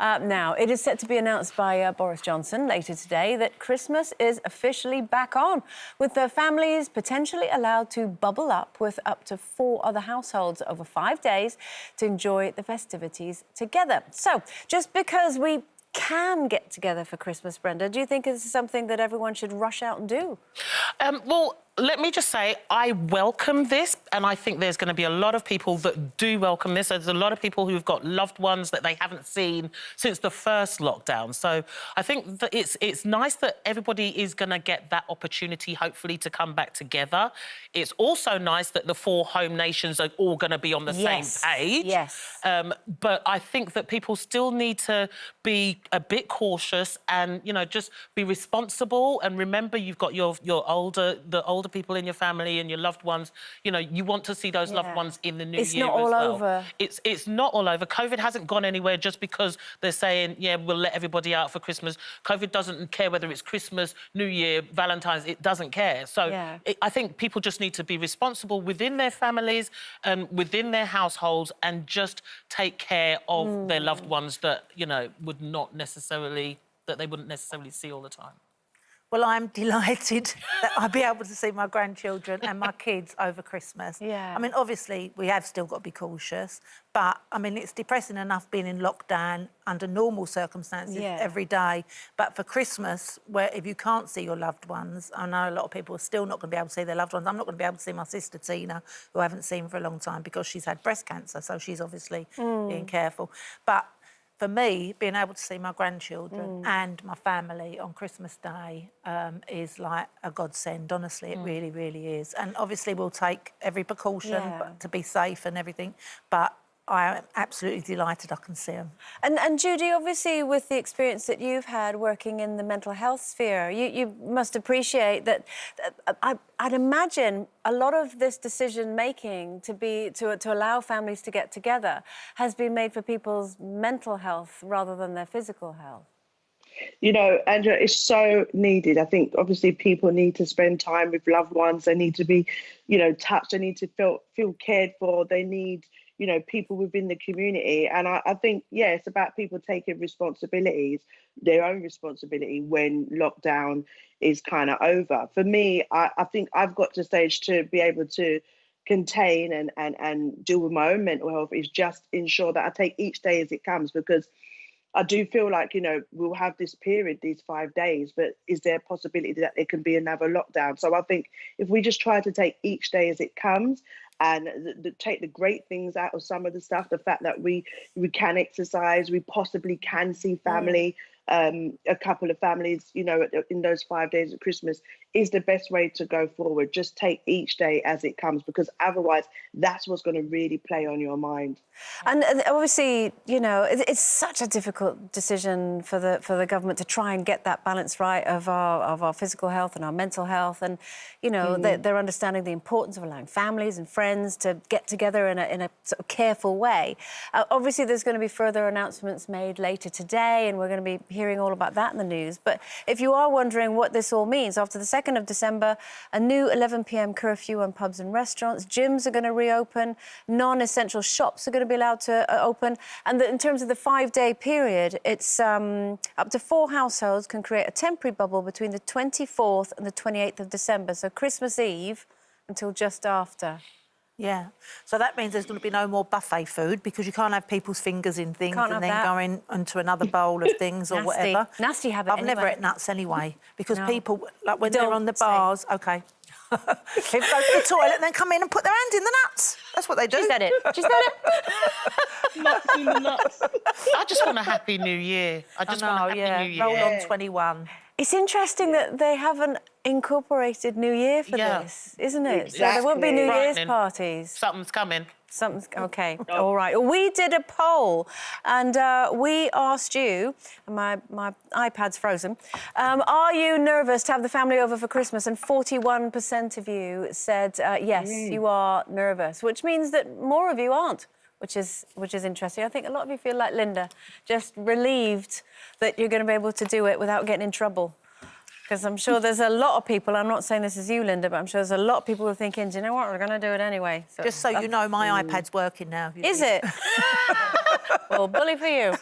Now, it is set to be announced by Boris Johnson later today that Christmas is officially back on, with the families potentially allowed to bubble up with up to 4 other households over 5 days to enjoy the festivities together. So, just because we can get together for Christmas, Brenda, do you think this is something that everyone should rush out and do? Well, let me just say, I welcome this, and I think there's going to be a lot of people that do welcome this. There's a lot of people who've got loved ones that they haven't seen since the first lockdown. So I think that it's nice that everybody is going to get that opportunity, hopefully, to come back together. It's also nice that the 4 home nations are all going to be on the same page. Yes. But I think that people still need to be a bit cautious and, you know, just be responsible. And remember, you've got the older people in your family and your loved ones. You know, you want to see those loved ones in the new year as well. It's not all over. It's not all over. COVID hasn't gone anywhere just because they're saying, yeah, we'll let everybody out for Christmas. COVID doesn't care whether it's Christmas, New Year, Valentine's. It doesn't care. So I think people just need to be responsible within their families and within their households and just take care of their loved ones that, you know, they wouldn't necessarily see all the time. Well, I'm delighted that I'll be able to see my grandchildren and my kids over Christmas. Yeah. I mean, obviously, we have still got to be cautious, but, I mean, it's depressing enough being in lockdown under normal circumstances every day. But for Christmas, where if you can't see your loved ones, I know a lot of people are still not going to be able to see their loved ones. I'm not going to be able to see my sister, Tina, who I haven't seen for a long time because she's had breast cancer, so she's obviously being careful. But for me, being able to see my grandchildren and my family on Christmas Day is like a godsend, honestly. It really, really is. And obviously we'll take every precaution to be safe and everything, but I am absolutely delighted I can see them. And Judy, obviously, with the experience that you've had working in the mental health sphere, you must appreciate that. I'd imagine a lot of this decision-making to allow families to get together has been made for people's mental health rather than their physical health. You know, Andrea, it's so needed. I think, obviously, people need to spend time with loved ones. They need to be, you know, touched. They need to feel cared for. They need, you know, people within the community. And I think, yeah, it's about people taking responsibilities, their own responsibility when lockdown is kind of over. For me, I think I've got to stage to be able to contain and deal with my own mental health is just ensure that I take each day as it comes, because I do feel like, you know, we'll have this period, these 5 days, but is there a possibility that there can be another lockdown? So I think if we just try to take each day as it comes and take the great things out of some of the stuff, the fact that we can exercise, we possibly can see family, a couple of families, you know, in those 5 days of Christmas is the best way to go forward. Just take each day as it comes, because otherwise that's what's going to really play on your mind. And obviously, you know, it's such a difficult decision for the government to try and get that balance right of our physical health and our mental health. And, you know, they're understanding the importance of allowing families and friends to get together in a sort of careful way. Obviously, there's going to be further announcements made later today, and we're going to be hearing all about that in the news. But if you are wondering what this all means, after the 2nd of December, a new 11 p.m. curfew on pubs and restaurants, gyms are going to reopen, non-essential shops are going to be allowed to open, and in terms of the 5-day period, it's up to 4 households can create a temporary bubble between the 24th and the 28th of December, so Christmas Eve until just after. Yeah, so that means there's going to be no more buffet food, because you can't have people's fingers in things and then going into another bowl of things or whatever. Nasty habit. I've never ate nuts anyway, because people, like when they're on the bars, people go to the toilet and then come in and put their hand in the nuts. That's what they do. She said it. She said it. Nuts in the nuts. I just want a happy new year. I just want a happy new year. Roll on 21. It's interesting that they haven't incorporated New Year for this, isn't it? Exactly. So there won't be New Year's parties. Something's coming. OK. All right. Well, we did a poll, and we asked you, and my iPad's frozen, are you nervous to have the family over for Christmas? And 41% of you said yes, you are nervous, which means that more of you aren't, which is interesting. I think a lot of you feel like Linda, just relieved that you're going to be able to do it without getting in trouble. Because I'm sure there's a lot of people, I'm not saying this is you, Linda, but I'm sure there's a lot of people who are thinking, do you know what, we're going to do it anyway. So, just so you know, my iPad's working now. Is it? Well, bully for you.